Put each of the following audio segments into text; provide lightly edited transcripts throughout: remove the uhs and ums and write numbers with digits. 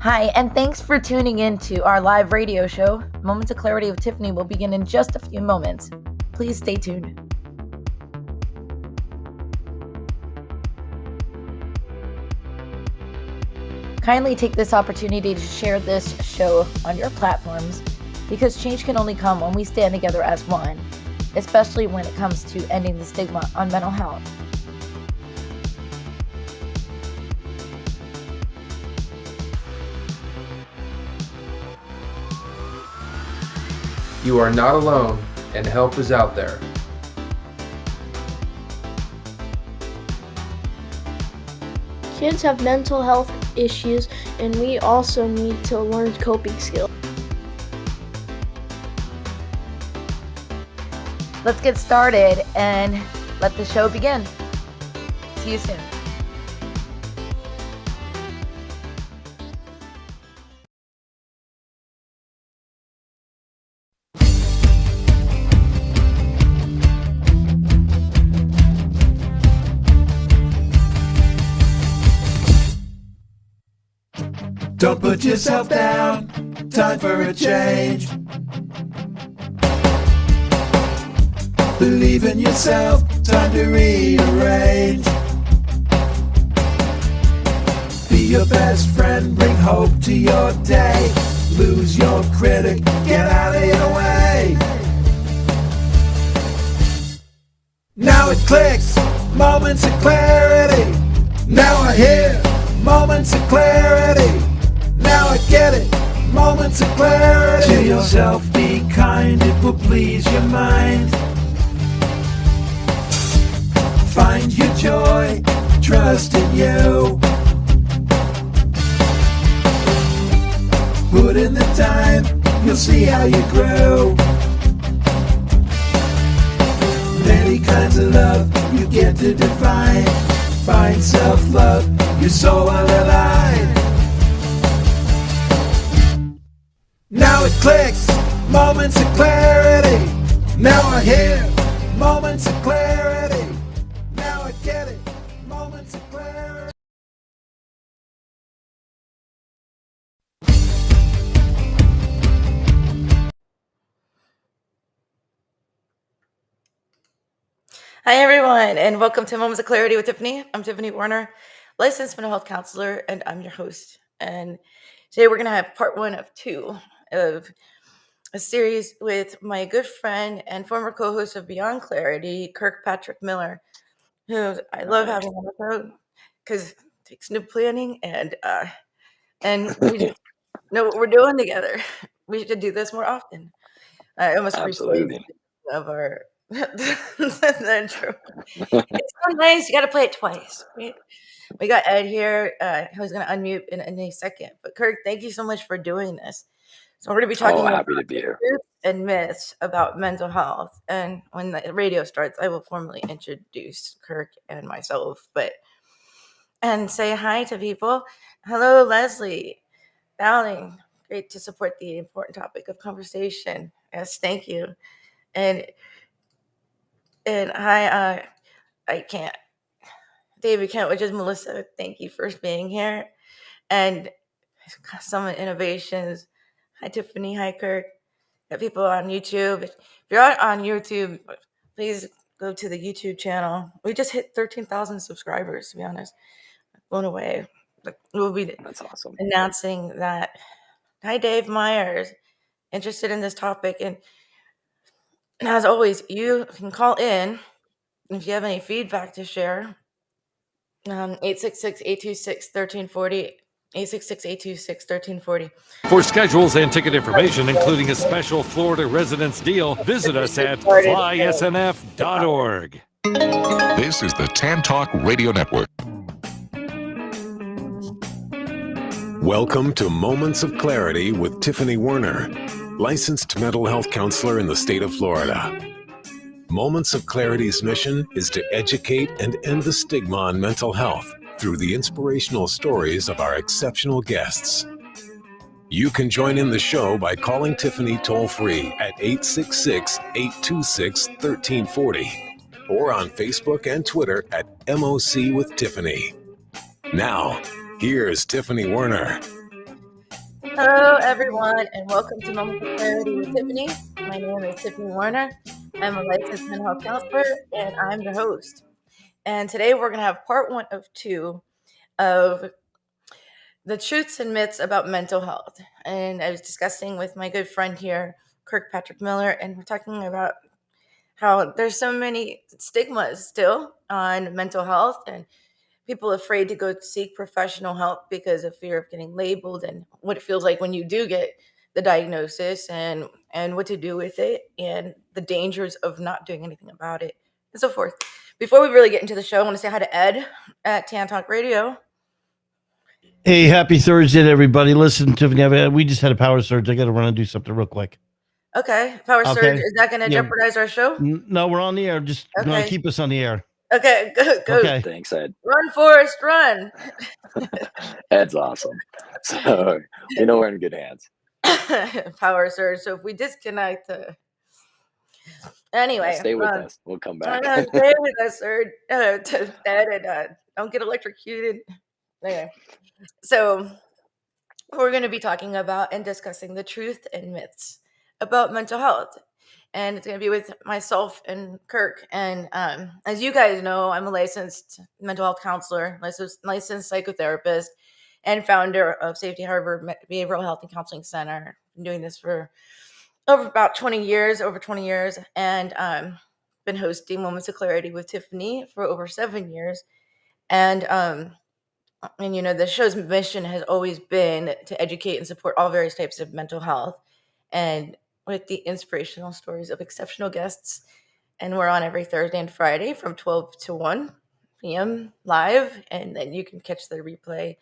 Hi, and thanks for tuning in to our live radio show. Moments of Clarity with Tiffany will begin in just a few moments. Please stay tuned. Kindly take this opportunity to share this show on your platforms because change can only come when we stand together as one, especially when it comes to ending the stigma on mental health. You are not alone, and help is out there. Kids have mental health issues, and we also need to learn coping skills. Let's get started and let the show begin. See you soon. Don't put yourself down, time for a change. Believe in yourself, time to rearrange. Be your best friend, bring hope to your day. Lose your critic, get out of your way. Now it clicks, moments of clarity. Now I hear moments of clarity. Now I get it, moments of clarity. To yourself be kind, it will please your mind. Find your joy, trust in you. Put in the time, you'll see how you grow. Many kinds of love you get to define. Find self-love, your soul will align. Now it clicks, moments of clarity. Now I hear moments of clarity. Now I get it, moments of clarity. Hi, everyone, and welcome to Moments of Clarity with Tiffany. I'm Tiffany Werhner, licensed mental health counselor, and I'm your host. And today we're going to have part 1 of 2 of a series with my good friend and former co-host of Beyond Clarity, Kirk Patrick Miller, who I love having on the show because it takes new planning and we just know what we're doing together. We should do this more often. I almost replayed of our the intro. It's so nice. You got to play it twice. Right? We got Ed here, who's going to unmute in a second. But Kirk, thank you so much for doing this. So we're going to be talking about happy to be here. truths and myths about mental health. And when the radio starts, I will formally introduce Kirk and myself, and say hi to people. Hello, Leslie Dowling. Great to support the important topic of conversation. Yes, thank you. And hi, I can't. David Kent, which is Melissa. Thank you for being here. And Summit Innovations. Hi, Tiffany. Hi, Kirk. Got people on YouTube. If you're on YouTube, please go to the YouTube channel. We just hit 13,000 subscribers, to be honest. Blown away. We'll be That's awesome. announcing that. Hi, Dave Myers. Interested in this topic. And as always, you can call in if you have any feedback to share. 866-826-1340. 866-826-1340. For schedules and ticket information, including a special Florida residence deal, visit us at flysnf.org. This is the Tan Talk Radio Network. Welcome to Moments of Clarity with Tiffany Werhner, licensed mental health counselor in the state of Florida. Moments of Clarity's mission is to educate and end the stigma on mental health through the inspirational stories of our exceptional guests. You can join in the show by calling Tiffany toll-free at 866-826-1340 or on Facebook and Twitter at MOC with Tiffany. Now, here's Tiffany Werhner. Hello, everyone, and welcome to Moments of Clarity with Tiffany. My name is Tiffany Werhner. I'm a licensed mental health counselor, and I'm your host. And today we're going to have part 1 of 2 of the truths and myths about mental health. And I was discussing with my good friend here, Kirk P Miller, and we're talking about how there's so many stigmas still on mental health and people afraid to go seek professional help because of fear of getting labeled and what it feels like when you do get the diagnosis and what to do with it and the dangers of not doing anything about it and so forth. Before we really get into the show, I want to say hi to Ed at Tan Talk Radio. Hey, happy Thursday to everybody. Listen, Tiffany, we just had a power surge. I got to run and do something real quick. Okay. Power surge. Is that going to jeopardize our show? No, we're on the air. Just going to keep us on the air. Okay, go. Okay. Thanks, Ed. Run, Forrest, run. Ed's awesome. So we know we're in good hands. Power surge. So if we disconnect, anyway, stay with us. We'll come back. Stay with us, sir. To Ed, and don't get electrocuted. Anyway, so we're going to be talking about and discussing the truth and myths about mental health. And it's going to be with myself and Kirk. And as you guys know, I'm a licensed mental health counselor, licensed psychotherapist, and founder of Safety Harbor Behavioral Health and Counseling Center. Been doing this for over 20 years, and been hosting Moments of Clarity with Tiffany for over 7 years. And you know, the show's mission has always been to educate and support all various types of mental health, and with the inspirational stories of exceptional guests. And we're on every Thursday and Friday from 12 to 1 p.m. live, and then you can catch the replay.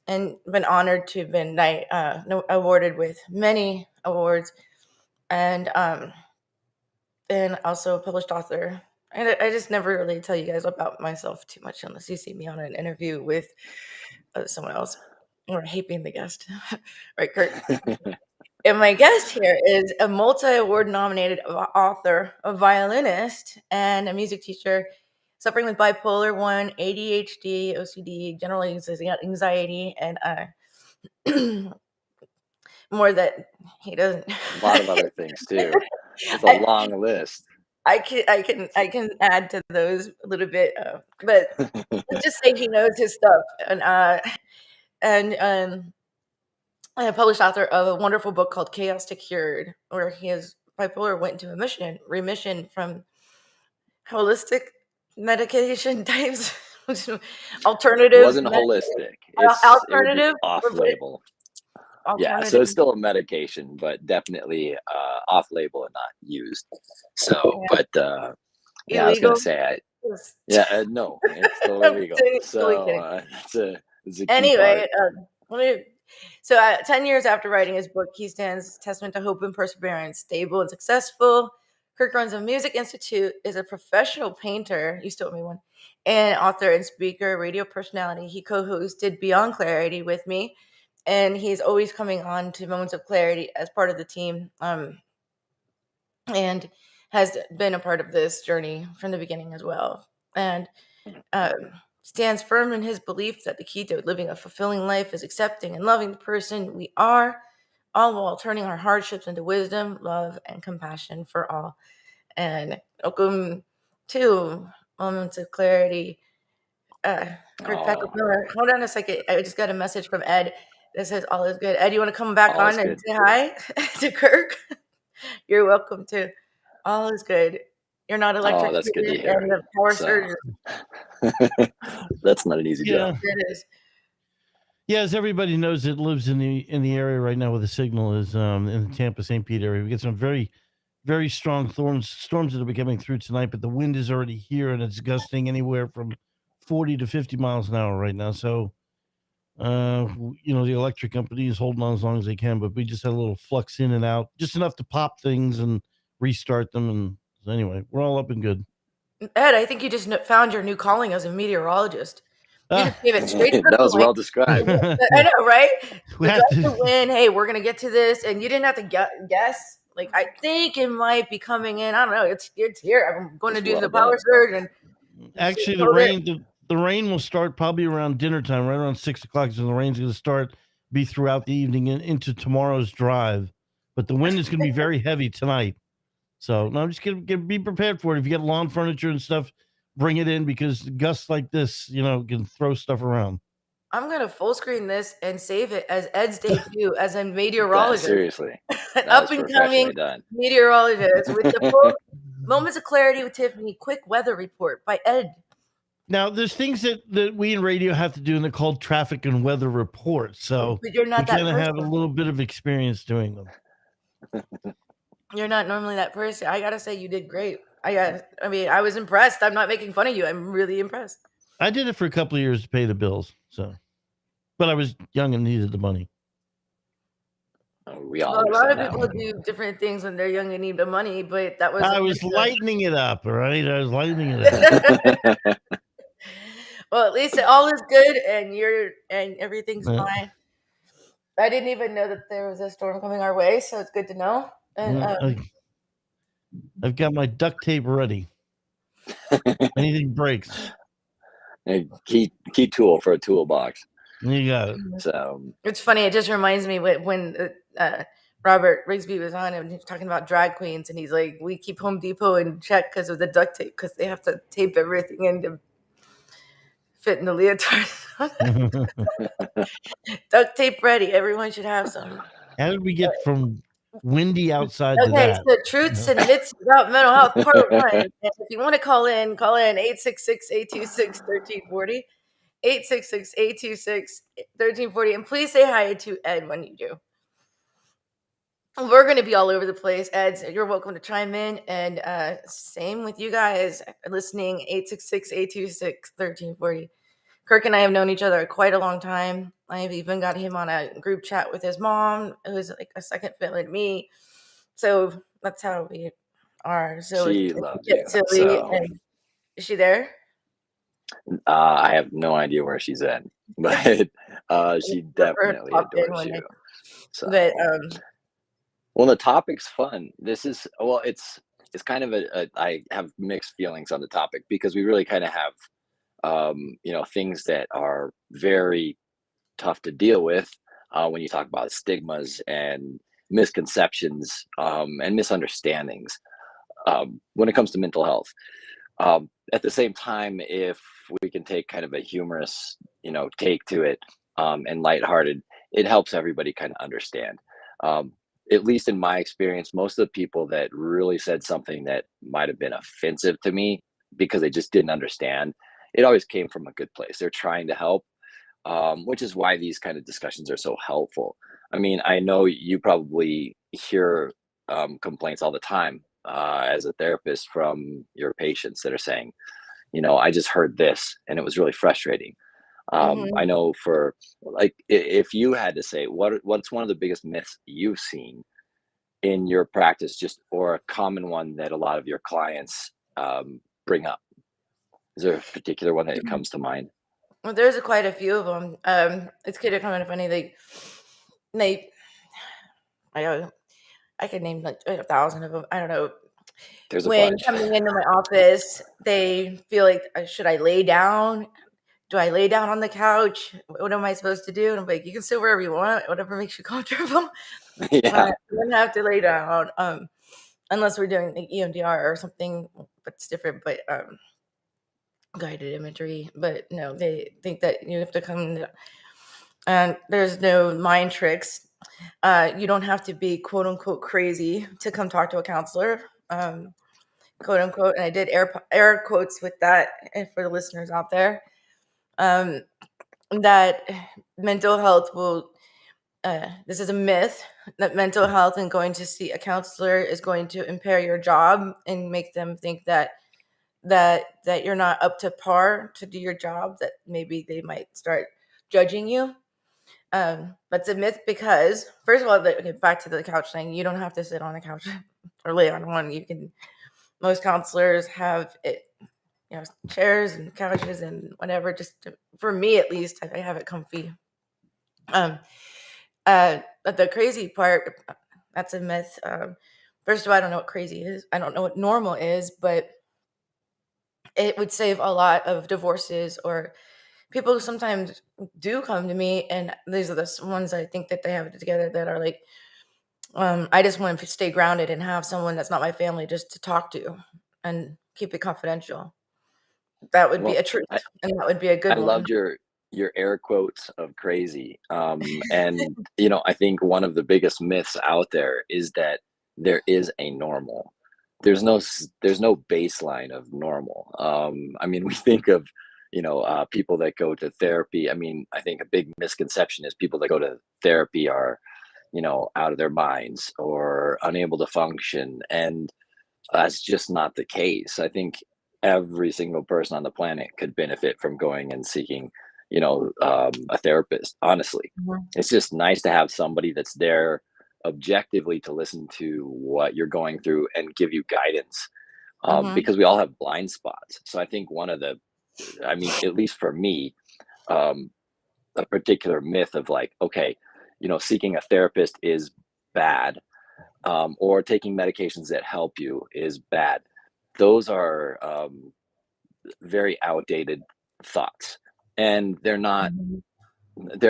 And been honored to have been awarded with many awards, and also a published author. And I just never really tell you guys about myself too much unless you see me on an interview with someone else or being the guest. Right, Kurt? And my guest here is a multi-award nominated author, a violinist, and a music teacher suffering with bipolar 1, ADHD, OCD, general anxiety, and more that he doesn't. A lot of other things too. It's a long list. I can add to those a little bit, but let's just say he knows his stuff. And a published author of a wonderful book called Chaos to Cured, where his bipolar went into remission from holistic medication types, alternative. It wasn't holistic. It's alternative, off-label. Yeah, so it's still a medication, but definitely off-label and not used. So, but I was gonna say, no, it's still illegal. So it's a key anyway. part. So 10 years after writing his book, he stands testament to hope and perseverance, stable and successful. Kirk runs a music institute, is a professional painter, you still owe me one, and author and speaker, radio personality. He co-hosted Beyond Clarity with me, and he's always coming on to Moments of Clarity as part of the team, and has been a part of this journey from the beginning as well. And stands firm in his belief that the key to living a fulfilling life is accepting and loving the person we are, all while turning our hardships into wisdom, love, and compassion for all. And welcome to Moments of Clarity. Kirk Miller. Hold on a second. I just got a message from Ed that says all is good. Ed, you want to come back on and say hi to Kirk? You're welcome to. All is good. You're not electrocuted. Oh, that's good to hear. And the power surge. That's not an easy job. It is. Yeah, as everybody knows that lives in the area right now where the signal is in the Tampa St. Pete area. We get some very, very strong storms that will be coming through tonight, but the wind is already here and it's gusting anywhere from 40 to 50 miles an hour right now. So, the electric company is holding on as long as they can, but we just had a little flux in and out, just enough to pop things and restart them. And anyway, we're all up and good. Ed, I think you just found your new calling as a meteorologist. You just gave it straight to the That was point. well described. I know, right? We have to win. Hey, we're going to get to this. And you didn't have to guess. Like, I think it might be coming in. I don't know. It's here. I'm going to do the power surge. And actually, the rain will start probably around dinner time, right around 6 o'clock. So the rain's going to start. be throughout the evening and into tomorrow's drive. But the wind is going to be very heavy tonight. So no, I'm just going to be prepared for it. If you get lawn furniture and stuff, bring it in, because gusts like this, can throw stuff around. I'm going to full screen this and save it as Ed's debut as a meteorologist. Seriously. Up and coming meteorologist with the full Moments of Clarity with Tiffany quick weather report by Ed. Now, there's things that we in radio have to do, and they're called traffic and weather reports. So but you're not that person. Have a little bit of experience doing them. You're not normally that person. I gotta say, you did great. I was impressed. I'm not making fun of you. I'm really impressed. I did it for a couple of years to pay the bills. But I was young and needed the money. A lot of people do different things when they're young and need the money, but that was. I was lightening it up, all right? I was lightening it up. Well, at least all is good, and everything's fine. I didn't even know that there was a storm coming our way, so it's good to know. And I've got my duct tape ready. Anything breaks. A key tool for a toolbox. You got it. So it's funny. It just reminds me when Robert Rigsby was on and he was talking about drag queens, and he's like, "We keep Home Depot in check because of the duct tape, because they have to tape everything in to fit in the leotard." Duct tape ready. Everyone should have some. How did we get from windy outside to okay, that? so truths and myths about mental health, part 1. And if you want to call in 866-826-1340. 866-826-1340. And please say hi to Ed when you do. We're going to be all over the place. Ed, you're welcome to chime in. And same with you guys listening. 866-826-1340. Kirk and I have known each other quite a long time. I've even got him on a group chat with his mom, who's like a second family to me. So that's how we are. So she loves you. Silly. And is she there? I have no idea where she's at, but she definitely adores you. So, but well, the topic's fun. This is it's kind of I have mixed feelings on the topic, because we really kind of have things that are very tough to deal with when you talk about stigmas and misconceptions and misunderstandings when it comes to mental health. At the same time, if we can take kind of a humorous, take to it and lighthearted, it helps everybody kind of understand. At least in my experience, most of the people that really said something that might have been offensive to me because they just didn't understand, it always came from a good place. They're trying to help, which is why these kind of discussions are so helpful. I mean, I know you probably hear complaints all the time as a therapist from your patients that are saying, I just heard this and it was really frustrating. I know for if you had to say what's one of the biggest myths you've seen in your practice, or a common one that a lot of your clients bring up, is there a particular one that comes to mind? Well, there's quite a few of them. It's kind of funny. I could name like 1,000 of them. I don't know. There's when coming into my office, they feel like, should I lay down? Do I lay down on the couch? What am I supposed to do? And I'm like, you can sit wherever you want, whatever makes you comfortable. Yeah. You don't have to lay down, unless we're doing like EMDR or something, but it's different. But guided imagery. But no, they think that you have to come. And there's no mind tricks. You don't have to be quote unquote crazy to come talk to a counselor. Quote unquote, and I did air quotes with that, and for the listeners out there, that mental health will, this is a myth, that mental health and going to see a counselor is going to impair your job and make them think that you're not up to par to do your job, that maybe they might start judging you. That's a myth, because first of all, back to the couch thing, you don't have to sit on a couch or lay on one. You can, most counselors have it, chairs and couches and whatever, for me at least, I have it comfy. But the crazy part, that's a myth. First of all, I don't know what crazy is. I don't know what normal is, but it would save a lot of divorces or people sometimes do come to me, and these are the ones I think that they have it together that are like, I just want to stay grounded and have someone that's not my family just to talk to and keep it confidential. That would be a truth, and that would be a good I one. loved your air quotes of crazy. And I think one of the biggest myths out there is that there is a normal. There's no baseline of normal. I mean, we think of people that go to therapy. I mean, I think a big misconception is people that go to therapy are out of their minds or unable to function, and that's just not the case. I think every single person on the planet could benefit from going and seeking a therapist. Honestly, it's just nice to have somebody that's there objectively to listen to what you're going through and give you guidance, because we all have blind spots. So I think at least for me, a particular myth of like, okay, seeking a therapist is bad, or taking medications that help you is bad. Those are very outdated thoughts, and they're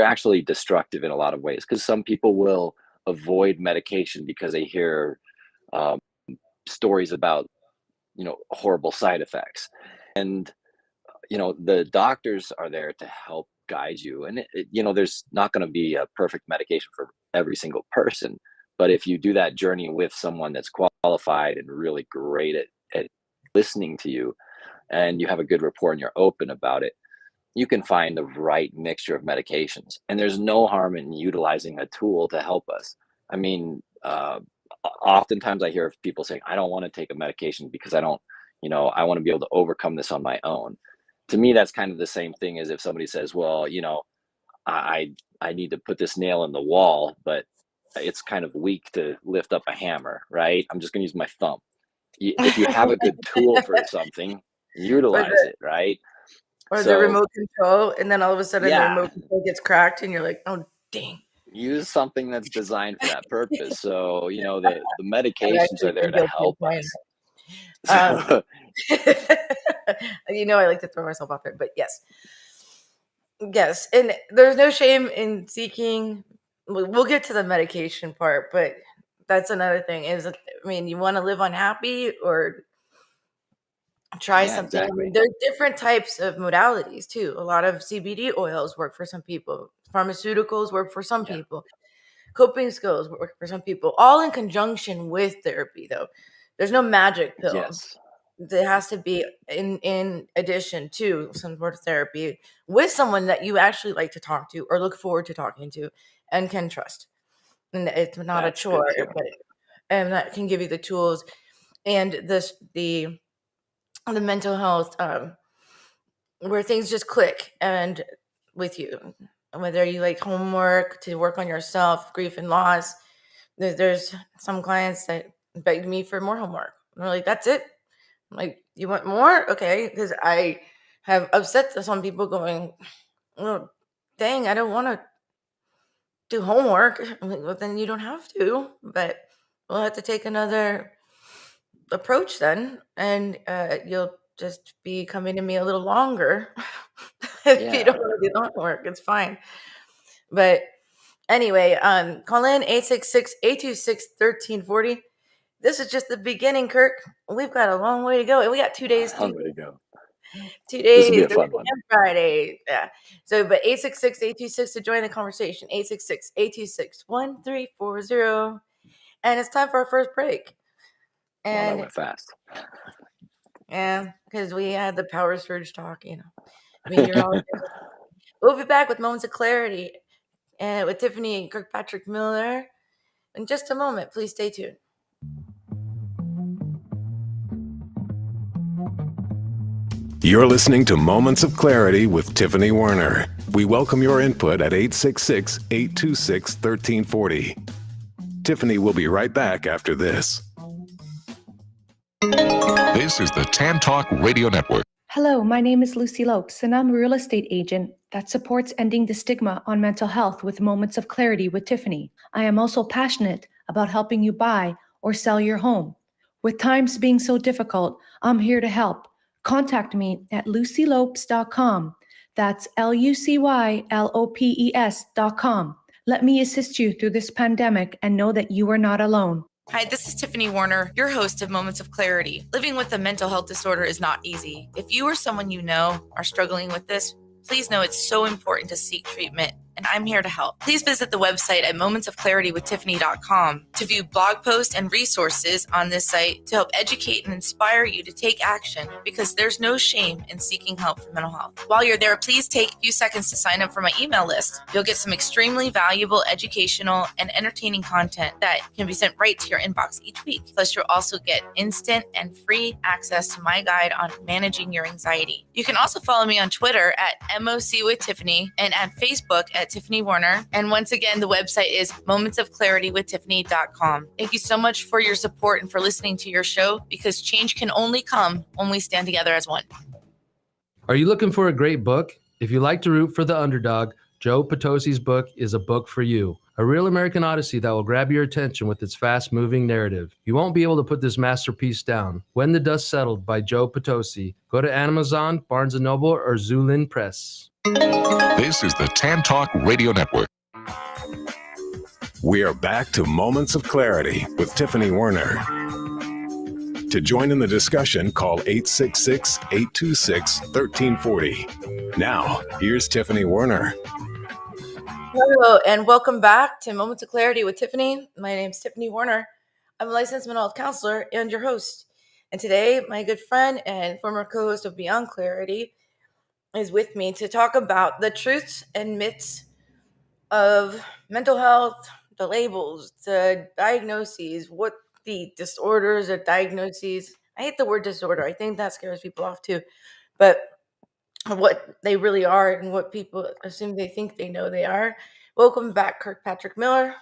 actually destructive in a lot of ways, because some people will avoid medication because they hear stories about horrible side effects, and the doctors are there to help guide you, and there's not going to be a perfect medication for every single person, but if you do that journey with someone that's qualified and really great at listening to you, and you have a good rapport and you're open about it, you can find the right mixture of medications. And there's no harm in utilizing a tool to help us. I mean, oftentimes I hear people saying, I don't want to take a medication because I want to be able to overcome this on my own. To me, that's kind of the same thing as if somebody says, well, I need to put this nail in the wall, but it's kind of weak to lift up a hammer, right? I'm just going to use my thumb. If you have a good tool for something, utilize it, right? Or the remote control, and then all of a sudden the remote control gets cracked, and you're like, oh, dang. Use something that's designed for that purpose. So, the medications are there to help us. I like to throw myself off there, but yes. And there's no shame in seeking. We'll get to the medication part, but that's another thing. You want to live unhappy or try something. Exactly. There's different types of modalities too. A lot of CBD oils work for some people. Pharmaceuticals work for some people. Coping skills work for some people. All in conjunction with therapy, though. There's no magic pill. Yes. There has to be in addition to some sort of therapy with someone that you actually like to talk to or look forward to talking to and can trust. And it's not a chore, and that can give you the tools and the mental health where things just click and with you, whether you like homework, to work on yourself, grief and loss. There's some clients that begged me for more homework. I'm like, that's it. I'm like, you want more? Okay. Because I have upset some people going, oh, dang, I don't want to do homework. I'm like, well, then you don't have to, but we'll have to take another approach then, and you'll just be coming to me a little longer. If you don't want to do the homework, it's fine. But anyway, call in 866-826-1340. This is just the beginning, Kirk. We've got a long way to go, and we got 2 days. 2 days. 2 days. This will be a fun one. Friday. Yeah. So, but 866-826 to join the conversation. 866-826-1340. And it's time for our first break. And that went fast. Yeah, because we had the power surge talk, you're all We'll be back with Moments of Clarity and with Tiffany and Kirk Patrick Miller in just a moment. Please stay tuned. You're listening to Moments of Clarity with Tiffany Werhner. We welcome your input at 866-826-1340. Tiffany will be right back after this. This is the Tan Talk Radio Network. Hello, my name is Lucy Lopes, and I'm a real estate agent that supports ending the stigma on mental health with Moments of Clarity with Tiffany. I am also passionate about helping you buy or sell your home. With times being so difficult, I'm here to help. Contact me at lucylopes.com. That's LUCYLOPES.com. Let me assist you through this pandemic and know that you are not alone. Hi, this is Tiffany Werhner, your host of Moments of Clarity. Living with a mental health disorder is not easy. If you or someone you know are struggling with this, please know it's so important to seek treatment, and I'm here to help. Please visit the website at momentsofclaritywithtiffany.com to view blog posts and resources on this site to help educate and inspire you to take action, because there's no shame in seeking help for mental health. While you're there, please take a few seconds to sign up for my email list. You'll get some extremely valuable educational and entertaining content that can be sent right to your inbox each week. Plus, you'll also get instant and free access to my guide on managing your anxiety. You can also follow me on Twitter at mocwithtiffany and at Facebook at Tiffany Werhner. And once again, the website is momentsofclaritywithtiffany.com. Thank you so much for your support and for listening to your show, because change can only come when we stand together as one. Are you looking for a great book? If you like to root for the underdog, Joe Potosi's book is a book for you. A real American Odyssey that will grab your attention with its fast-moving narrative. You won't be able to put this masterpiece down. When the Dust Settled by Joe Potosi. Go to Amazon, Barnes & Noble, or Zulin Press. This is the Tan Talk Radio Network. We are back to Moments of Clarity with Tiffany Werhner. To join in the discussion, call 866-826-1340. Now, here's Tiffany Werhner. Hello, and welcome back to Moments of Clarity with Tiffany. My name is Tiffany Werhner. I'm a licensed mental health counselor and your host. And today, my good friend and former co-host of Beyond Clarity is with me to talk about the truths and myths of mental health, the labels, the diagnoses, what the disorders or diagnoses. I hate the word disorder. I think that scares people off too. But what they really are and what people assume they think they know they are. Welcome back, Kirk Patrick Miller.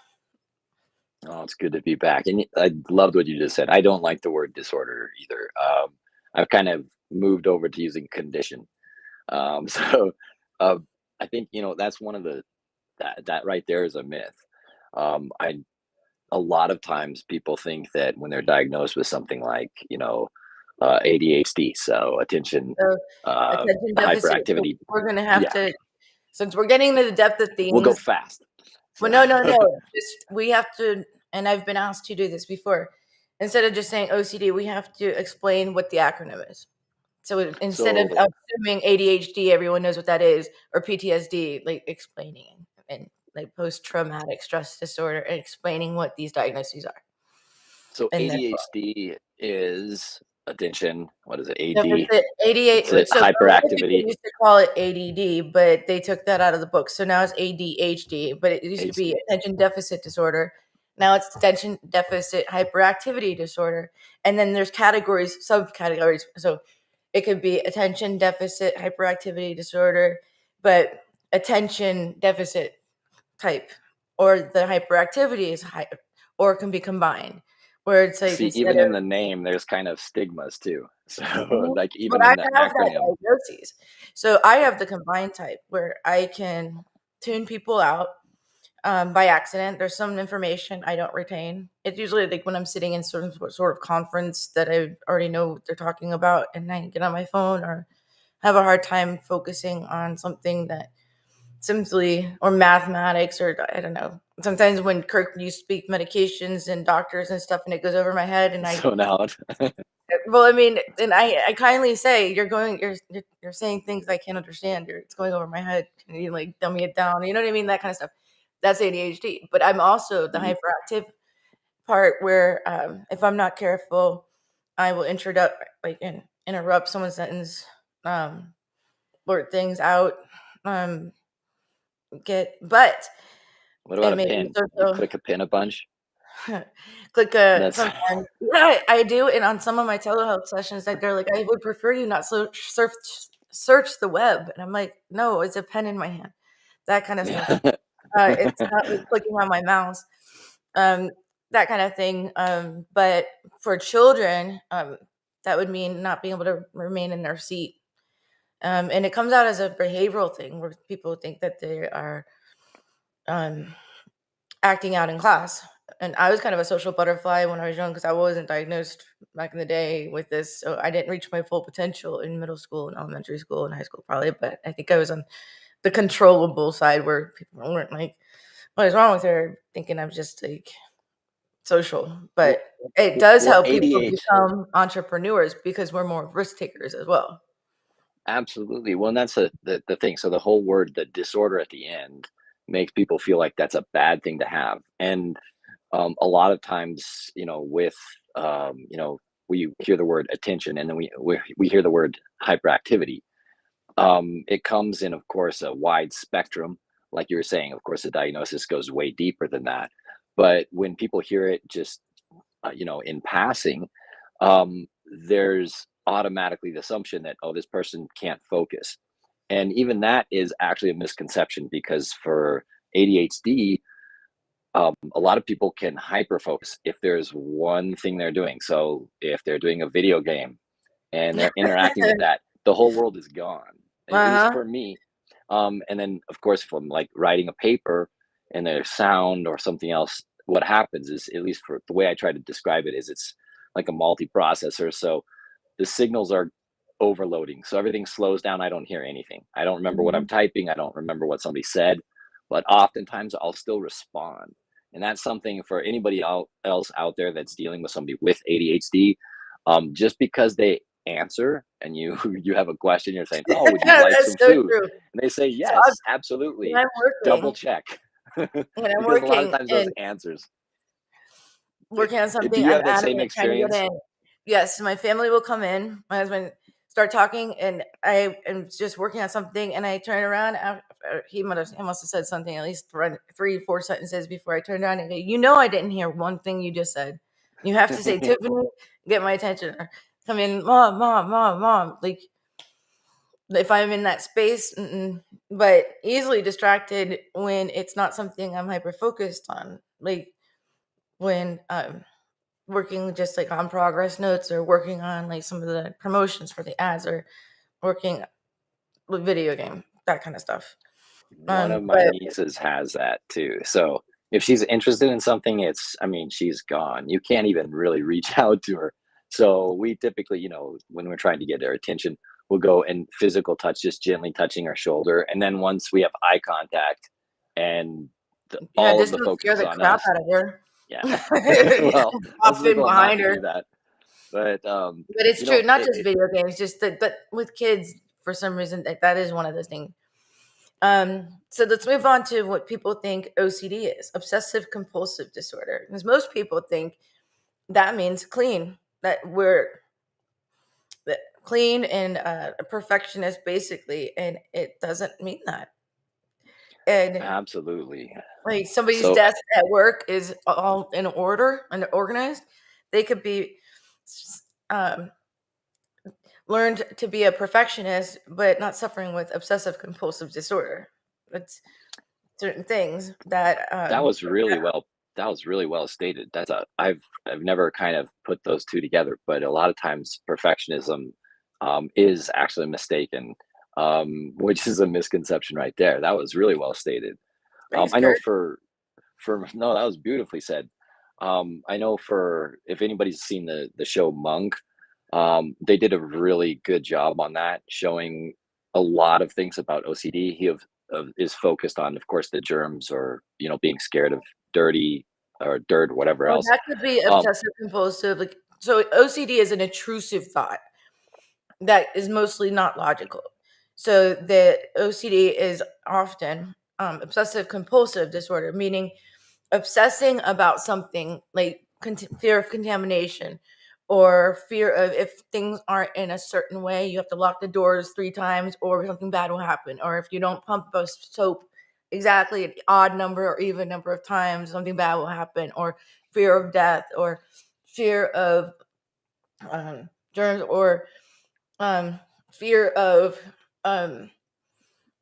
Oh, it's good to be back. And I loved what you just said. I don't like the word disorder either. I've kind of moved over to using condition. I think, that's one of that right there is a myth. A lot of times people think that when they're diagnosed with something like, ADHD, so attention hyperactivity. So we're going to have to, since we're getting into the depth of things. We'll go fast. Well, no. We have to, and I've been asked to do this before. Instead of just saying OCD, we have to explain what the acronym is. So instead of assuming ADHD, everyone knows what that is, or PTSD, like explaining, and like post-traumatic stress disorder, and explaining what these diagnoses are. So ADHD is attention. What is it? Hyperactivity. They used to call it ADD, but they took that out of the book. So now it's ADHD, but it used to be attention deficit disorder. Now it's attention deficit hyperactivity disorder. And then there's categories, subcategories. So it could be attention deficit hyperactivity disorder, but attention deficit type, or the hyperactivity is high, or it can be combined. Where it's like, even in the name, there's kind of stigmas too. So like even in the acronym. So I have the combined type where I can tune people out by accident. There's some information I don't retain. It's usually like when I'm sitting in some sort of conference that I already know what they're talking about, and I get on my phone or have a hard time focusing on something that simply, or mathematics, or I don't know. Sometimes when Kirk, you speak medications and doctors and stuff, and it goes over my head, and well, I mean, and I kindly say, you're saying things I can't understand, or it's going over my head. Can you like dumb it down? You know what I mean? That kind of stuff. That's ADHD. But I'm also the hyperactive part where if I'm not careful, I will interrupt someone's sentence, blurt things out. What about a pin? You click a pin a bunch? Sometimes. Yeah, I do. And on some of my telehealth sessions, they're like, I would prefer you not search the web. And I'm like, no, it's a pen in my hand. That kind of stuff. It's not like clicking on my mouse. That kind of thing. But for children, that would mean not being able to remain in their seat. And it comes out as a behavioral thing where people think that they are acting out in class. and I was kind of a social butterfly when I was young because I wasn't diagnosed back in the day with this. So I didn't reach my full potential in middle school and elementary school and high school probably, but I think I was on the controllable side where people weren't like, what is wrong with her? Thinking I'm just like social. But it does help people become entrepreneurs because we're more risk takers as well. Absolutely. Well, and that's the thing. So the whole word, the disorder at the end, makes people feel like that's a bad thing to have. And a lot of times, with, we hear the word attention, and then we hear the word hyperactivity. It comes in, of course, a wide spectrum. Like you were saying, of course, the diagnosis goes way deeper than that. But when people hear it just, in passing, there's automatically the assumption that, oh, this person can't focus. And even that is actually a misconception, because for ADHD, a lot of people can hyper focus if there's one thing they're doing. So if they're doing a video game and they're interacting with that, the whole world is gone. At least for me. And then, of course, from like writing a paper and there's sound or something else, what happens is, at least for the way I try to describe it, is it's like a multiprocessor. So the signals are overloading. So everything slows down. I don't hear anything. I don't remember what I'm typing. I don't remember what somebody said, but oftentimes I'll still respond. And that's something for anybody else out there that's dealing with somebody with ADHD. Just because they answer and you have a question, you're saying, oh, would you like some food? True. And they say, yes, absolutely. Double check. When I'm because working, a lot of times those answers. Working on something, Do you have that same experience? Yes, my family will come in. My husband start talking, and I am just working on something, and I turn around. He must have said something at least 3-4 sentences before I turn around and go, I didn't hear one thing you just said. You have to say, Tiffany, get my attention. Or come in, mom. Like, if I'm in that space, but easily distracted when it's not something I'm hyper focused on. Like when working just like on progress notes, or working on like some of the promotions for the ads, or working with video game, that kind of stuff. One of my nieces has that too. So if she's interested in something, she's gone. You can't even really reach out to her. So we typically, when we're trying to get their attention, we'll go and physical touch, just gently touching our shoulder. And then once we have eye contact and all of the focus is on us. Out of her. Yeah. Well, pop in behind her. That. But it's true, not just video games, just but with kids, for some reason, that is one of those things. So let's move on to what people think OCD is, obsessive compulsive disorder. Because most people think that means clean, that we're clean and a perfectionist, basically, and it doesn't mean that. And absolutely, like somebody's desk at work is all in order and organized. They could be learned to be a perfectionist, but not suffering with obsessive compulsive disorder. It's certain things that that was really well stated. I've never kind of put those two together, but a lot of times perfectionism is actually mistaken, which is a misconception right there. That was really well stated. Thanks, I know no, that was beautifully said. I know if anybody's seen the show Monk, they did a really good job on that, showing a lot of things about OCD. He is focused on, of course, the germs, or being scared of dirty or dirt, whatever else. That could be obsessive compulsive. Like, so OCD is an intrusive thought that is mostly not logical. So the OCD is often obsessive compulsive disorder, meaning obsessing about something like fear of contamination, or fear of if things aren't in a certain way, you have to lock the doors 3 times, or something bad will happen. Or if you don't pump a soap exactly an odd number or even number of times, something bad will happen. Or fear of death, or fear of germs, or fear of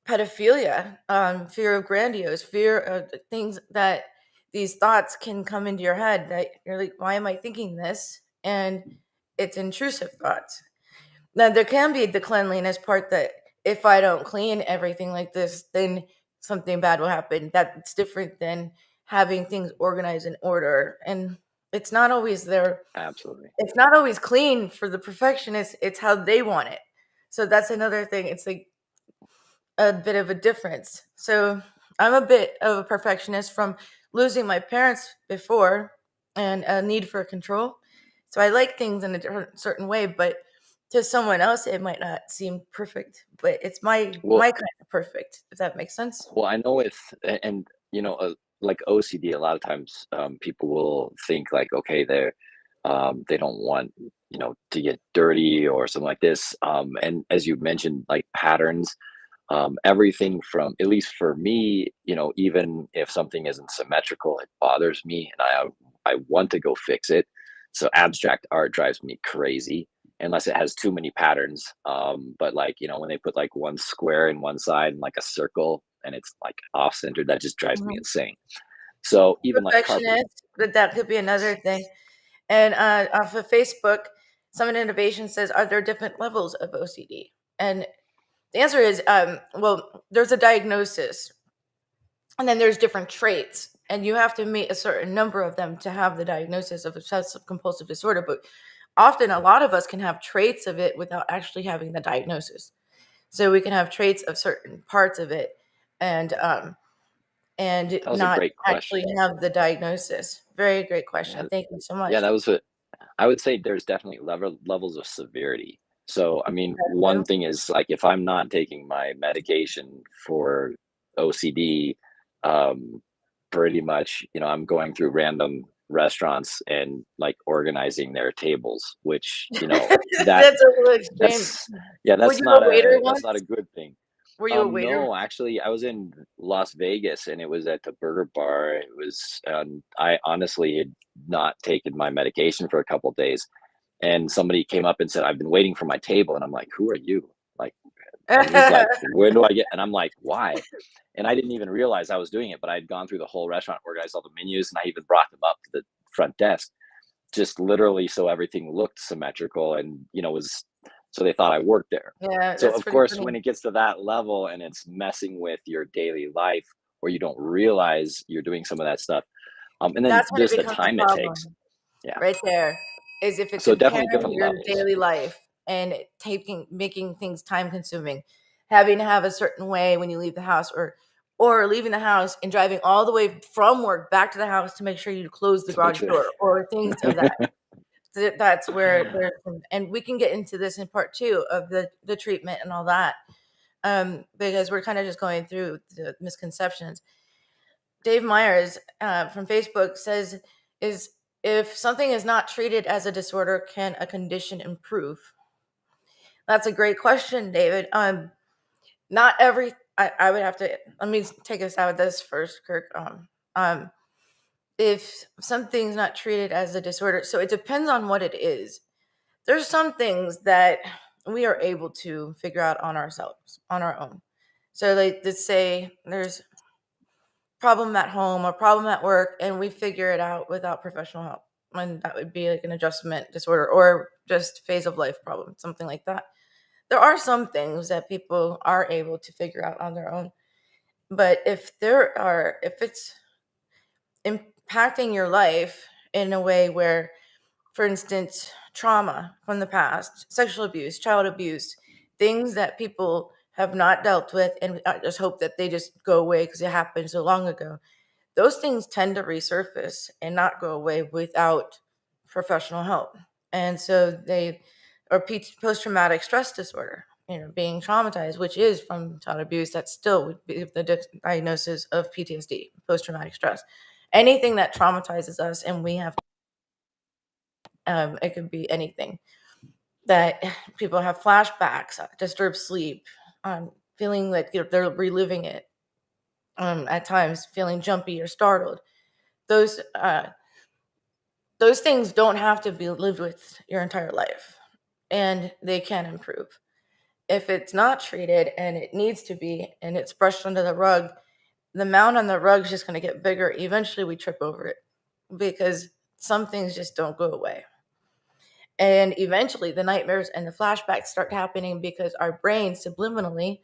pedophilia, fear of grandiose, fear of things that these thoughts can come into your head that you're like, why am I thinking this? And it's intrusive thoughts. Now, there can be the cleanliness part, that if I don't clean everything like this, then something bad will happen. That's different than having things organized in order. And it's not always there. Absolutely. It's not always clean for the perfectionists. It's how they want it. So that's another thing. It's like a bit of a difference. So I'm a bit of a perfectionist from losing my parents before and a need for control. So I like things in a certain way, but to someone else, it might not seem perfect, but it's my kind of perfect, if that makes sense. Well, I know and like OCD, a lot of times people will think like, okay, they don't want, to get dirty or something like this. And as you mentioned, like patterns, everything from, at least for me, even if something isn't symmetrical, it bothers me and I want to go fix it. So abstract art drives me crazy unless it has too many patterns. But like, when they put like one square in one side and like a circle and it's like off centered, that just drives me insane. So even like perfectionist, but that could be another thing. And off of Facebook, Summit Innovation says, are there different levels of OCD? And the answer is, well, there's a diagnosis, and then there's different traits, and you have to meet a certain number of them to have the diagnosis of obsessive compulsive disorder. But often, a lot of us can have traits of it without actually having the diagnosis. So we can have traits of certain parts of it, and not actually have the diagnosis. Very great question. Thank you so much. Yeah, that was I would say there's definitely levels of severity. So, I mean, one thing is like if I'm not taking my medication for OCD, pretty much, I'm going through random restaurants and like organizing their tables, which, that's a little extreme. That's not a good thing. Were you a waiter? No, actually, I was in Las Vegas and it was at the burger bar. It was, I honestly had not taken my medication for a couple of days. And somebody came up and said, I've been waiting for my table. And I'm like, who are you? Like, and he's like, where do I get? And I'm like, why? And I didn't even realize I was doing it, but I had gone through the whole restaurant, organized all the menus, and I even brought them up to the front desk, just literally so everything looked symmetrical and, so they thought I worked there. Yeah. So of course, when it gets to that level and it's messing with your daily life where you don't realize you're doing some of that stuff. And then just the time it takes. Yeah. Right there is if it's so definitely different your levels. daily life and making things time consuming, having to have a certain way when you leave the house or leaving the house and driving all the way from work back to the house to make sure you close the garage door or things of that. That's where there's and we can get into this in part 2 of the treatment and all that, because we're kind of just going through the misconceptions. Dave Myers from Facebook says, is if something is not treated as a disorder, can a condition improve? That's a great question, David. Not every I would have to, let me take us out of this first, Kirk. If something's not treated as a disorder, so it depends on what it is. There's some things that we are able to figure out on ourselves, on our own. So like, let's say there's problem at home or problem at work and we figure it out without professional help. And that would be like an adjustment disorder or just phase of life problem, something like that. There are some things that people are able to figure out on their own. But if it's impacting your life in a way where, for instance, trauma from the past, sexual abuse, child abuse, things that people have not dealt with and just hope that they just go away because it happened so long ago, those things tend to resurface and not go away without professional help. And so or post-traumatic stress disorder, being traumatized, which is from child abuse, that still would be the diagnosis of PTSD, post-traumatic stress. Anything that traumatizes us and we have, it could be anything that people have flashbacks, disturbed sleep, feeling like they're reliving it, at times feeling jumpy or startled. Those things don't have to be lived with your entire life, and they can improve. If it's not treated and it needs to be, and it's brushed under the rug, the mound on the rug is just going to get bigger. Eventually we trip over it because some things just don't go away. And eventually the nightmares and the flashbacks start happening because our brain subliminally,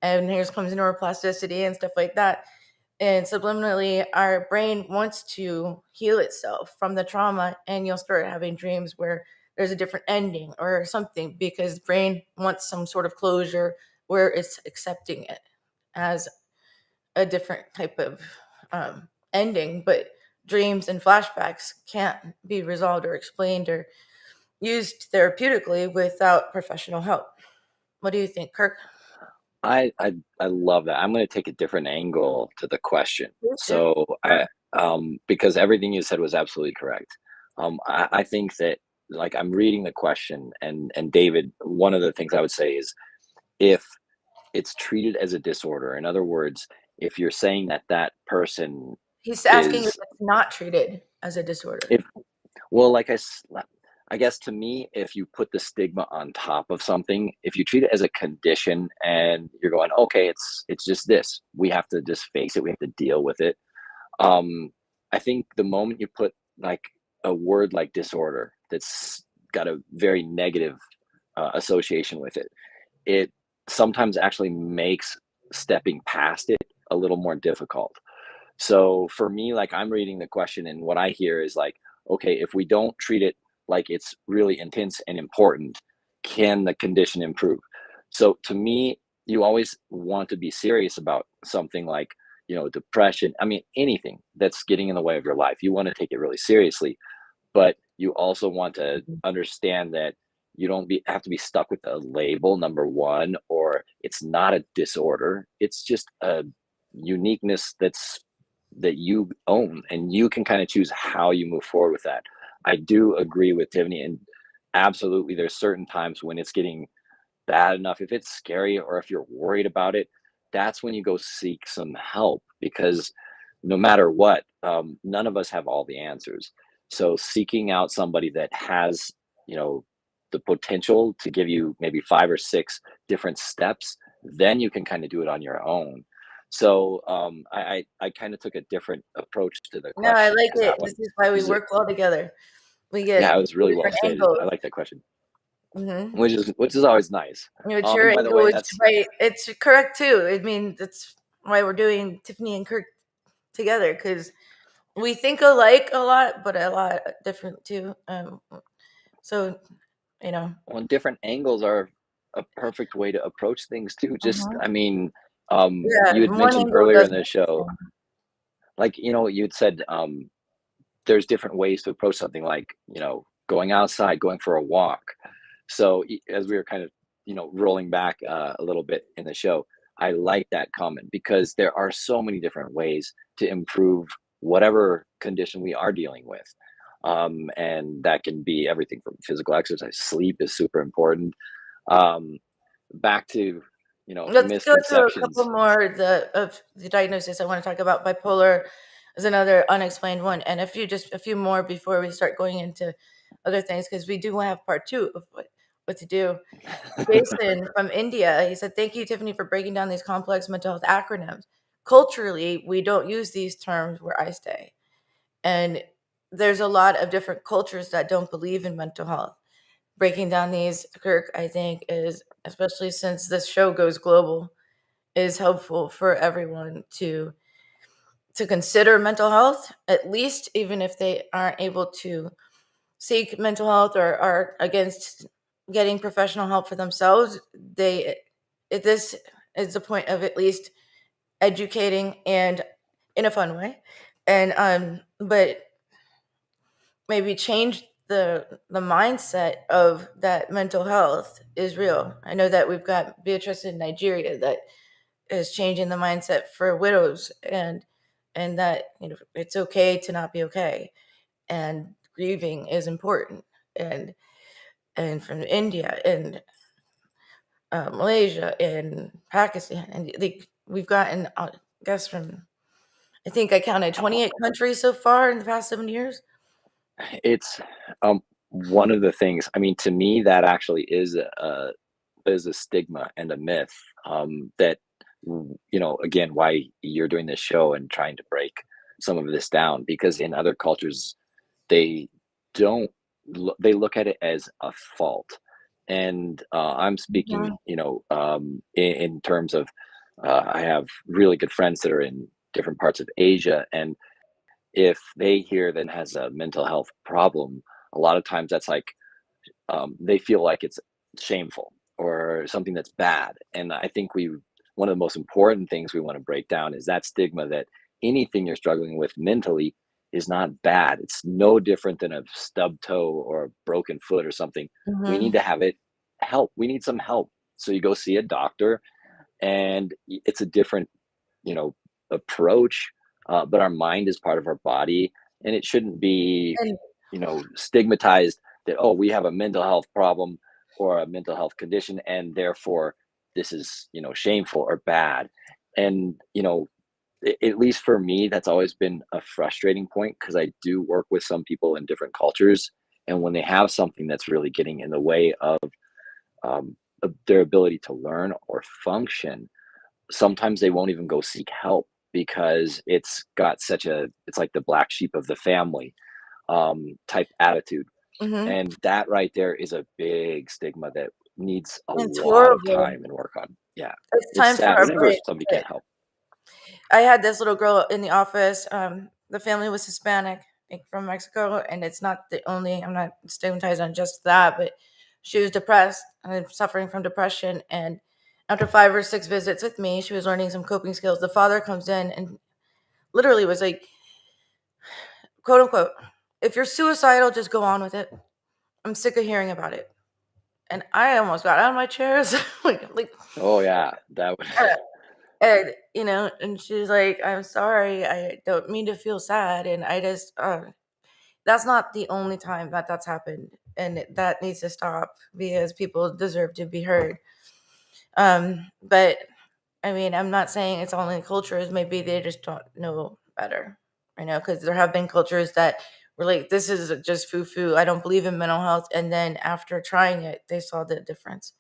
and here comes neuroplasticity and stuff like that, And subliminally, our brain wants to heal itself from the trauma, and you'll start having dreams where there's a different ending or something, because the brain wants some sort of closure where it's accepting it as a different type of ending. But dreams and flashbacks can't be resolved or explained or used therapeutically without professional help. What do you think, Kirk? I love that. I'm going to take a different angle to the question. So because everything you said was absolutely correct. I think that, like, I'm reading the question, and David, one of the things I would say is, if it's treated as a disorder, in other words, if you're saying that person, he's asking if it's not treated as a disorder. Well, like I guess to me, if you put the stigma on top of something, if you treat it as a condition and you're going, okay, it's just this, we have to just face it, we have to deal with it. I think the moment you put like a word like disorder that's got a very negative association with it, it sometimes actually makes stepping past it a little more difficult. So for me, like, I'm reading the question, and what I hear is like, okay, if we don't treat it like it's really intense and important, can the condition improve? So to me, you always want to be serious about something like, depression. I mean, anything that's getting in the way of your life, you want to take it really seriously, but you also want to understand that you don't have to be stuck with a label, number one, or it's not a disorder. It's just a uniqueness that you own, and you can kind of choose how you move forward with that. I do agree with Tiffany, and absolutely there's certain times when it's getting bad enough, if it's scary or if you're worried about it, that's when you go seek some help, because no matter what, none of us have all the answers. So seeking out somebody that has, the potential to give you maybe 5 or 6 different steps, then you can kind of do it on your own. So I kind of took a different approach to the question. No, I like it. This is why we work well together. We get it was really well stated. angles. I like that question. Mm-hmm. Which is always nice. Your by the way, that's right. It's correct too. I mean, that's why we're doing Tiffany and Kirk together, because we think alike a lot, but a lot different too. So, well, different angles are a perfect way to approach things too. Just, I mean, you had mentioned earlier in the show, like, you'd said there's different ways to approach something, like, going outside, going for a walk. So as we were kind of, rolling back a little bit in the show, I like that comment, because there are so many different ways to improve whatever condition we are dealing with. And that can be everything from physical exercise. Sleep is super important. Back to, let's go through a couple more of the diagnosis. I want to talk about bipolar is another unexplained one, and a few more before we start going into other things, because we do have part 2 of what to do. Jason from India, he said, "Thank you, Tiffany, for breaking down these complex mental health acronyms. Culturally, we don't use these terms where I stay, and there's a lot of different cultures that don't believe in mental health. Breaking down these, Kirk, I think, is, especially since this show goes global, is helpful for everyone to consider mental health, at least, even if they aren't able to seek mental health or are against getting professional help for themselves. This is the point of at least educating, and in a fun way, and but maybe change the mindset of that mental health is real. I know that we've got Beatrice in Nigeria that is changing the mindset for widows, and that it's okay to not be okay, and grieving is important, and from India and Malaysia and Pakistan, and we've gotten, I guess, from, I think I counted 28 countries so far in the past 7 years. It's one of the things, I mean, to me, that actually is a stigma and a myth, that, again, why you're doing this show and trying to break some of this down, because in other cultures, they look at it as a fault. And I'm speaking, in terms of, I have really good friends that are in different parts of Asia. And if they hear that has a mental health problem, a lot of times that's like, they feel like it's shameful or something that's bad. And I think one of the most important things we want to break down is that stigma that anything you're struggling with mentally is not bad. It's no different than a stubbed toe or a broken foot or something. We need to have help. We need some help. So you go see a doctor, and it's a different, approach, but our mind is part of our body, and it shouldn't be, stigmatized that, oh, we have a mental health problem or a mental health condition, and therefore this is, shameful or bad. And, at least for me, that's always been a frustrating point, because I do work with some people in different cultures, and when they have something that's really getting in the way of their ability to learn or function, sometimes they won't even go seek help, because it's got it's like the black sheep of the family type attitude. And that right there is a big stigma that needs a lot of time and work on. Yeah. It's time sad for whenever somebody can't help. I had this little girl in the office. The family was Hispanic, from Mexico, and it's not the only, I'm not stigmatized on just that, but she was depressed and suffering from depression. And after 5 or 6 visits with me, she was learning some coping skills. The father comes in and literally was like, quote unquote, if you're suicidal, just go on with it. I'm sick of hearing about it. And I almost got out of my chair. like oh yeah, that would. And and she's like, I'm sorry, I don't mean to feel sad. And I just, that's not the only time that's happened. And that needs to stop, because people deserve to be heard. But I mean, I'm not saying it's only cultures. Maybe they just don't know better, because there have been cultures that were like, this is just foo-foo. I don't believe in mental health. And then after trying it, they saw the difference.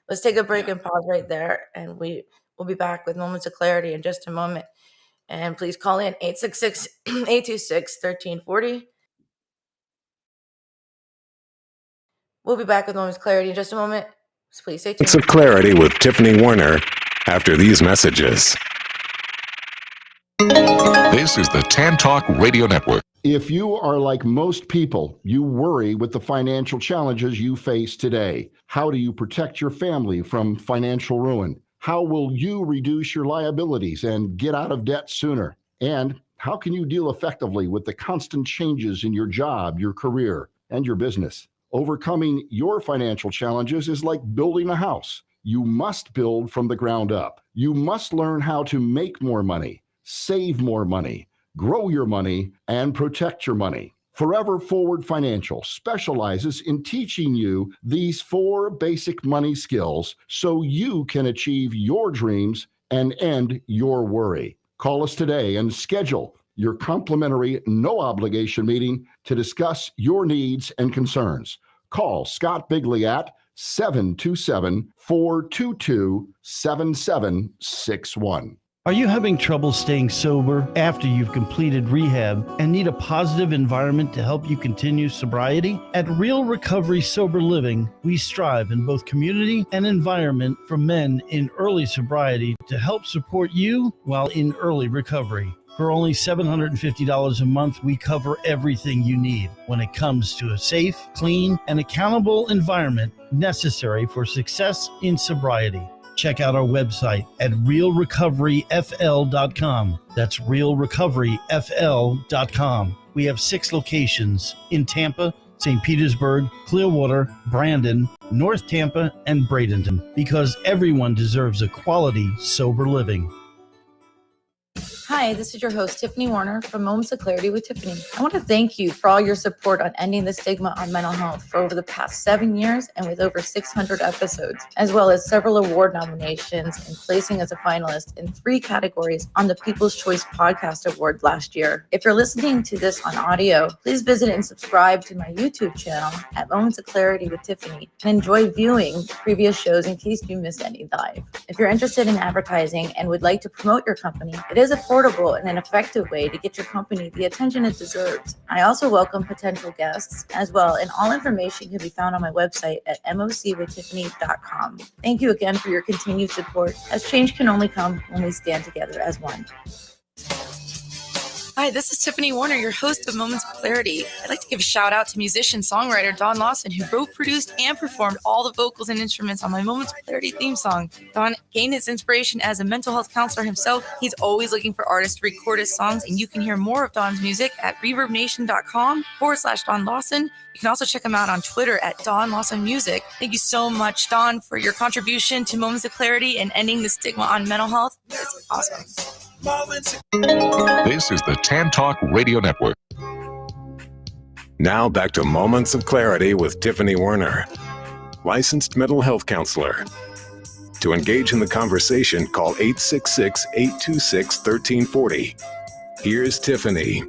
Let's take a break and pause right there. And we'll be back with Moments of Clarity in just a moment. And please call in 866-826-1340. We'll be back with Moments of Clarity in just a moment. So please stay tuned. Moments of Clarity with Tiffany Werhner after these messages. This is the Tan Talk Radio Network. If you are like most people, you worry with the financial challenges you face today. How do you protect your family from financial ruin? How will you reduce your liabilities and get out of debt sooner? And how can you deal effectively with the constant changes in your job, your career, and your business? Overcoming your financial challenges is like building a house. You must build from the ground up. You must learn how to make more money, save more money, grow your money, and protect your money. Forever Forward Financial specializes in teaching you these 4 basic money skills so you can achieve your dreams and end your worry. Call us today and schedule your complimentary no-obligation meeting to discuss your needs and concerns. Call Scott Bigley at 727-422-7761. Are you having trouble staying sober after you've completed rehab and need a positive environment to help you continue sobriety? At Real Recovery Sober Living, we strive in both community and environment for men in early sobriety to help support you while in early recovery. For only $750 a month, we cover everything you need when it comes to a safe, clean, and accountable environment necessary for success in sobriety. Check out our website at realrecoveryfl.com. That's realrecoveryfl.com. We have 6 locations in Tampa, St. Petersburg, Clearwater, Brandon, North Tampa, and Bradenton, because everyone deserves a quality, sober living. Hi, this is your host, Tiffany Werhner from Moments of Clarity with Tiffany. I want to thank you for all your support on ending the stigma on mental health for over the past 7 years and with over 600 episodes, as well as several award nominations and placing as a finalist in 3 categories on the People's Choice Podcast Award last year. If you're listening to this on audio, please visit and subscribe to my YouTube channel at Moments of Clarity with Tiffany and enjoy viewing previous shows in case you missed any live. If you're interested in advertising and would like to promote your company, it is affordable and an effective way to get your company the attention it deserves. I also welcome potential guests as well, and all information can be found on my website at mocwithtiffany.com. Thank you again for your continued support, as change can only come when we stand together as one. Hi, this is Tiffany Werhner, your host of Moments of Clarity. I'd like to give a shout out to musician-songwriter Don Lawson, who wrote, produced, and performed all the vocals and instruments on my Moments of Clarity theme song. Don gained his inspiration as a mental health counselor himself. He's always looking for artists to record his songs, and you can hear more of Don's music at reverbnation.com/Don Lawson. You can also check him out on Twitter at Don Lawson Music. Thank you so much, Don, for your contribution to Moments of Clarity and ending the stigma on mental health. It's awesome. This is the Tan Talk Radio Network. Now back to Moments of Clarity with Tiffany Werhner, licensed mental health counselor. To engage in the conversation, call 866-826-1340. Here's Tiffany.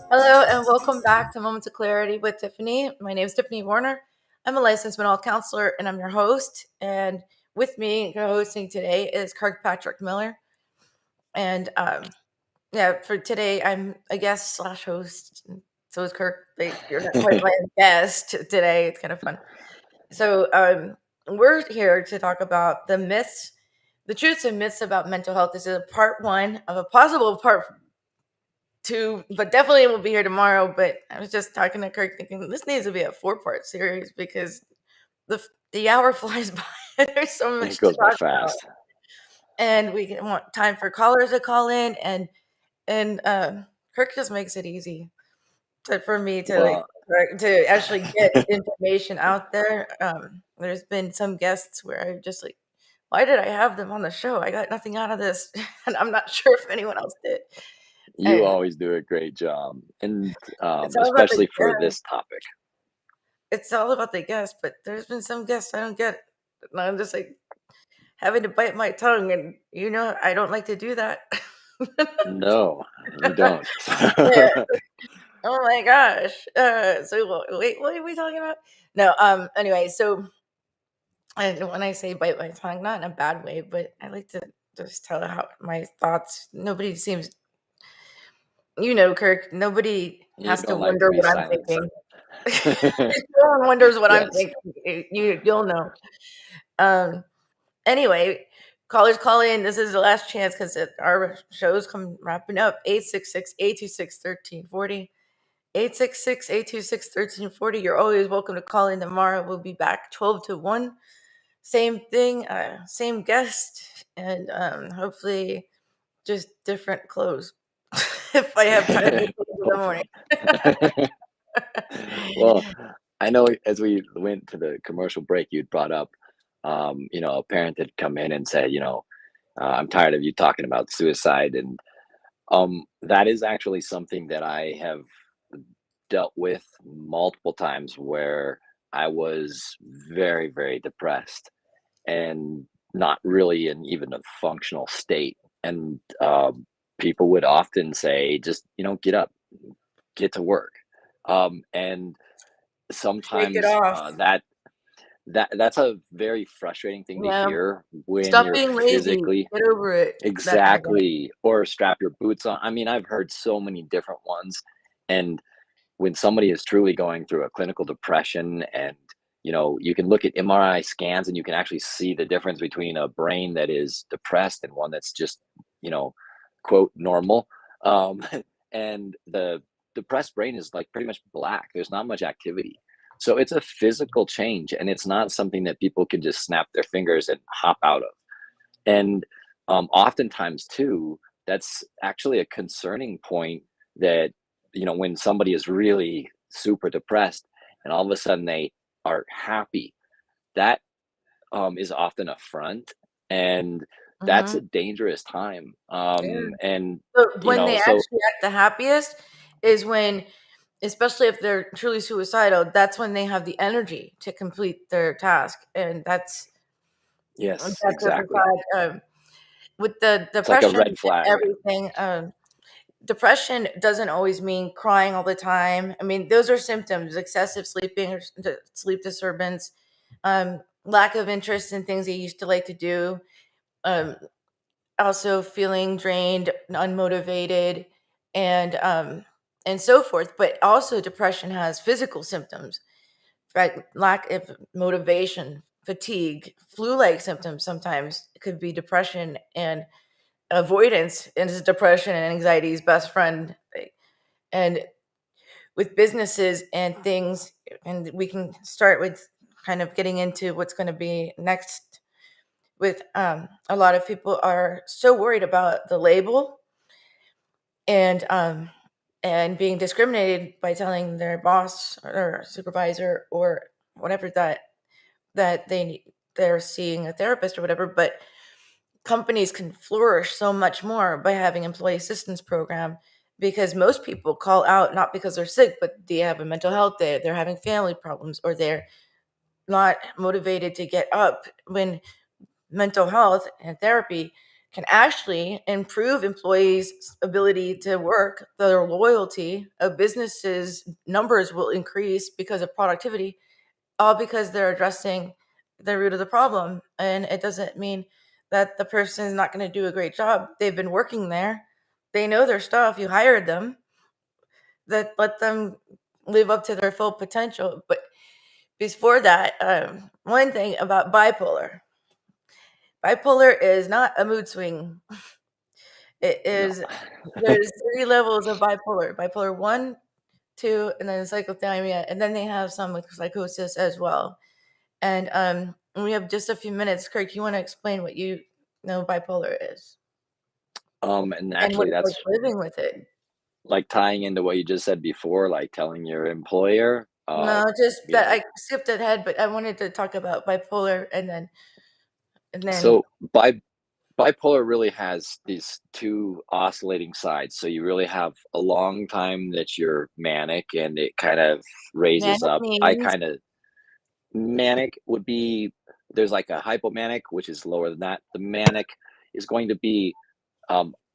Hello, and welcome back to Moments of Clarity with Tiffany. My name is Tiffany Werhner. I'm a licensed mental health counselor, and I'm your host. And with me co-hosting today is Kirk Miller. And for today, I'm a guest / host. So is Kirk. You're not quite my guest today. It's kind of fun. So we're here to talk about the myths, the truths and myths about mental health. This is a part 1 of a possible part 2, but definitely will be here tomorrow. But I was just talking to Kirk thinking this needs to be a 4-part series because the hour flies by. There's so much it goes to talk by fast. about. And we want time for callers to call in, and Kirk just makes it easy for me to to actually get information out there. There's been some guests where I'm just like, why did I have them on the show? I got nothing out of this, and I'm not sure if anyone else did. You always do a great job, and especially for this topic. It's all about the guests, but there's been some guests I don't get. And I'm just like having to bite my tongue, and I don't like to do that. No, you don't. Oh my gosh. So wait, what are we talking about? No, anyway, so when I say bite my tongue, not in a bad way, but I like to just tell how my thoughts. Nobody seems, Kirk, nobody has to wonder what I'm thinking. No one wonders what I'm thinking. You'll know. Anyway, callers call in. This is the last chance because our show's wrapping up. 866-826-1340. 866-826-1340. You're always welcome to call in tomorrow. We'll be back 12 to 1. Same thing, same guest, and hopefully just different clothes. If I have time in the morning. Well, I know as we went to the commercial break, you'd brought up, a parent had come in and said, I'm tired of you talking about suicide. And that is actually something that I have dealt with multiple times where I was very, very depressed and not really in even a functional state. And people would often say, just, get up, get to work. And sometimes that's a very frustrating thing to hear when Stop being lazy. Physically get over it. Exactly. Or strap your boots on. I mean, I've heard so many different ones. And when somebody is truly going through a clinical depression and, you can look at MRI scans and you can actually see the difference between a brain that is depressed and one that's just, quote, normal. And the depressed brain is like pretty much black. There's not much activity. So it's a physical change, and it's not something that people can just snap their fingers and hop out of. And oftentimes too, that's actually a concerning point that, when somebody is really super depressed and all of a sudden they are happy, that is often a front, and that's a dangerous time. And when they actually act the happiest is when, especially if they're truly suicidal, that's when they have the energy to complete their task. And that's exactly. With the depression, like a red flag. Everything. Depression doesn't always mean crying all the time. I mean, those are symptoms: excessive sleeping or sleep disturbance, lack of interest in things they used to like to do, also feeling drained, unmotivated, and so forth. But also depression has physical symptoms, right? Lack of motivation, fatigue, flu-like symptoms. Sometimes it could be depression, and avoidance is depression and anxiety's best friend. And with businesses and things, and we can start with kind of getting into what's going to be next with a lot of people are so worried about the label and being discriminated by telling their boss or supervisor or whatever that they're seeing a therapist or whatever. But companies can flourish so much more by having employee assistance program, because most people call out not because they're sick, but they have a mental health day, they're having family problems, or they're not motivated to get up, when mental health and therapy can actually improve employees' ability to work, their loyalty of businesses numbers will increase because of productivity, all because they're addressing the root of the problem. And it doesn't mean that the person is not going to do a great job. They've been working there. They know their stuff. You hired them. That let them live up to their full potential. But before that, one thing about bipolar is not a mood swing. It is, there's 3 levels of bipolar 1, 2, and then cyclothymia, and then they have some with psychosis as well. And we have just a few minutes. Kirk, you want to explain what you know bipolar is? And And what actually, it's that's like living with it. like tying into what you just said before, like telling your employer. No, just You that know, I skipped ahead, but I wanted to talk about bipolar and then so bipolar really has these two oscillating sides. So you really have a long time that you're manic and it kind of raises manic up. means Manic would be, there's like a hypomanic, which is lower than that. The manic is going to be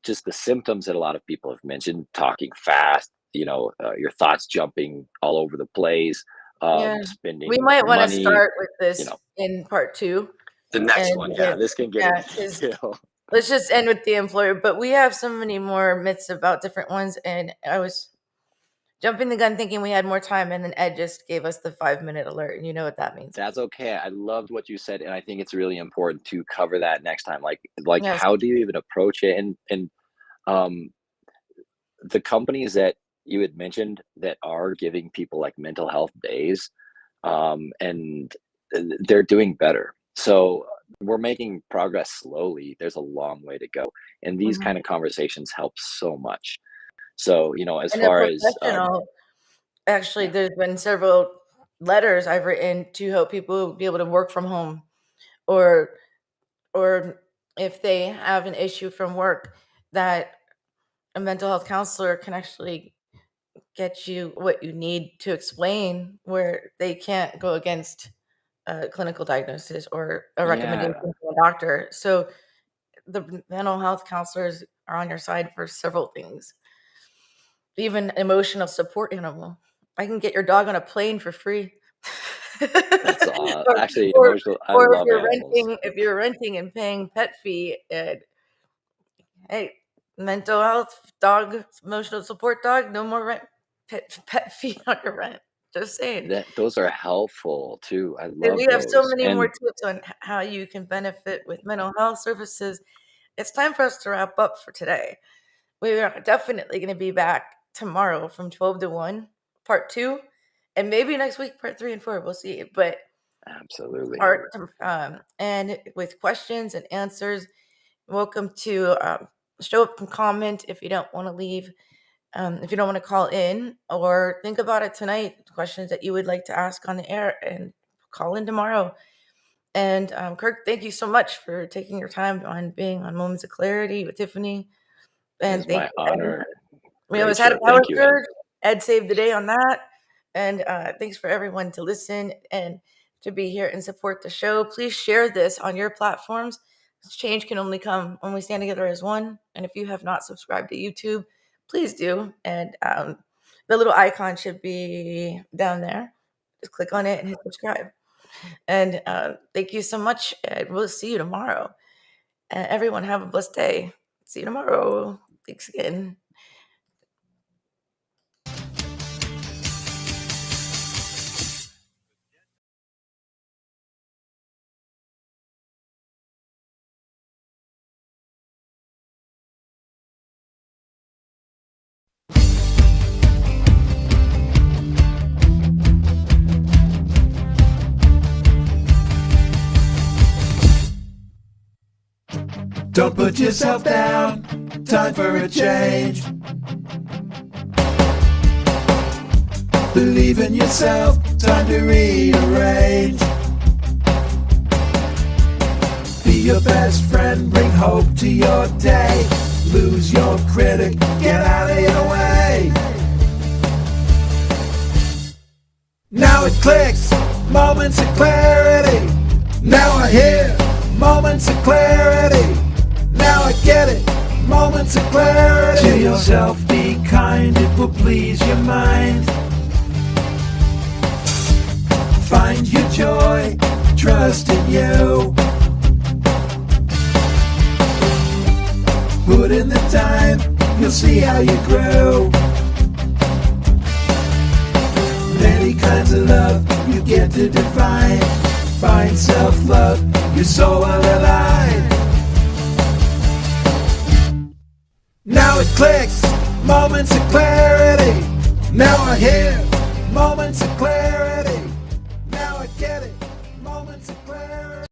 just the symptoms that a lot of people have mentioned: talking fast, your thoughts jumping all over the place, yeah. We spending might want to money, start with you this know. in part 2. The next And one, yeah, this can get yeah, into 'cause detail. let's just end with the employer. But we have so many more myths about different ones, and I was jumping the gun thinking we had more time, and then Ed just gave us the 5-minute alert, and you know what that means. That's okay. I loved what you said, and I think it's really important to cover that next time. Like Yes. how do you even approach it? And um, the companies that you had mentioned that are giving people like mental health days, and they're doing better. So we're making progress slowly. There's a long way to go, and these Mhm. kind of conversations help so much. So as And a far as professional, actually, yeah, there's been several letters I've written to help people be able to work from home, or or if they have an issue from work, that a mental health counselor can actually get you what you need to explain, where they can't go against a clinical diagnosis or a recommendation yeah, from a doctor. So the mental health counselors are on your side for several things, even emotional support animal. I can get your dog on a plane for free. that's or, actually or, emotional. I or love animals. if you're renting and paying pet fee, and hey, mental health dog, emotional support dog, no more pet fee on your rent. Just saying. Those are helpful too. I And we love have so those. many more And tips on how you can benefit with mental health services. It's time for us to wrap up for today. We are definitely going to be back tomorrow from 12 to 1, part 2, and maybe next week, part 3 and 4. We'll see. But absolutely. and with questions and answers, welcome to show up and comment if you don't want to leave. If you don't want to call in, or think about it tonight, questions that you would like to ask on the air, and call in tomorrow. And Kirk, thank you so much for taking your time on being on Moments of Clarity with Tiffany. It And is thank my you, Ed. honor. We Great almost had a show. power Thank you, Ed. surge. Ed saved the day on that. And thanks for everyone to listen and to be here and support the show. Please share this on your platforms. Change can only come when we stand together as one. And if you have not subscribed to YouTube, please do. And the little icon should be down there. Just click on it and hit subscribe. And thank you so much. And we'll see you tomorrow. And everyone have a blessed day. See you tomorrow. Thanks again. Don't put yourself down, time for a change. Believe in yourself, time to rearrange. Be your best friend, bring hope to your day. Lose your critic, get out of your way. Now it clicks, moments of clarity. Now I hear moments of clarity. Now I get it, moments of clarity. To yourself be kind, it will please your mind. Find your joy, trust in you. Put in the time, you'll see how you grow. Many kinds of love you get to define. Find self-love, you're so well alive. Now it clicks, moments of clarity. Now I hear moments of clarity. Now I get it, moments of clarity.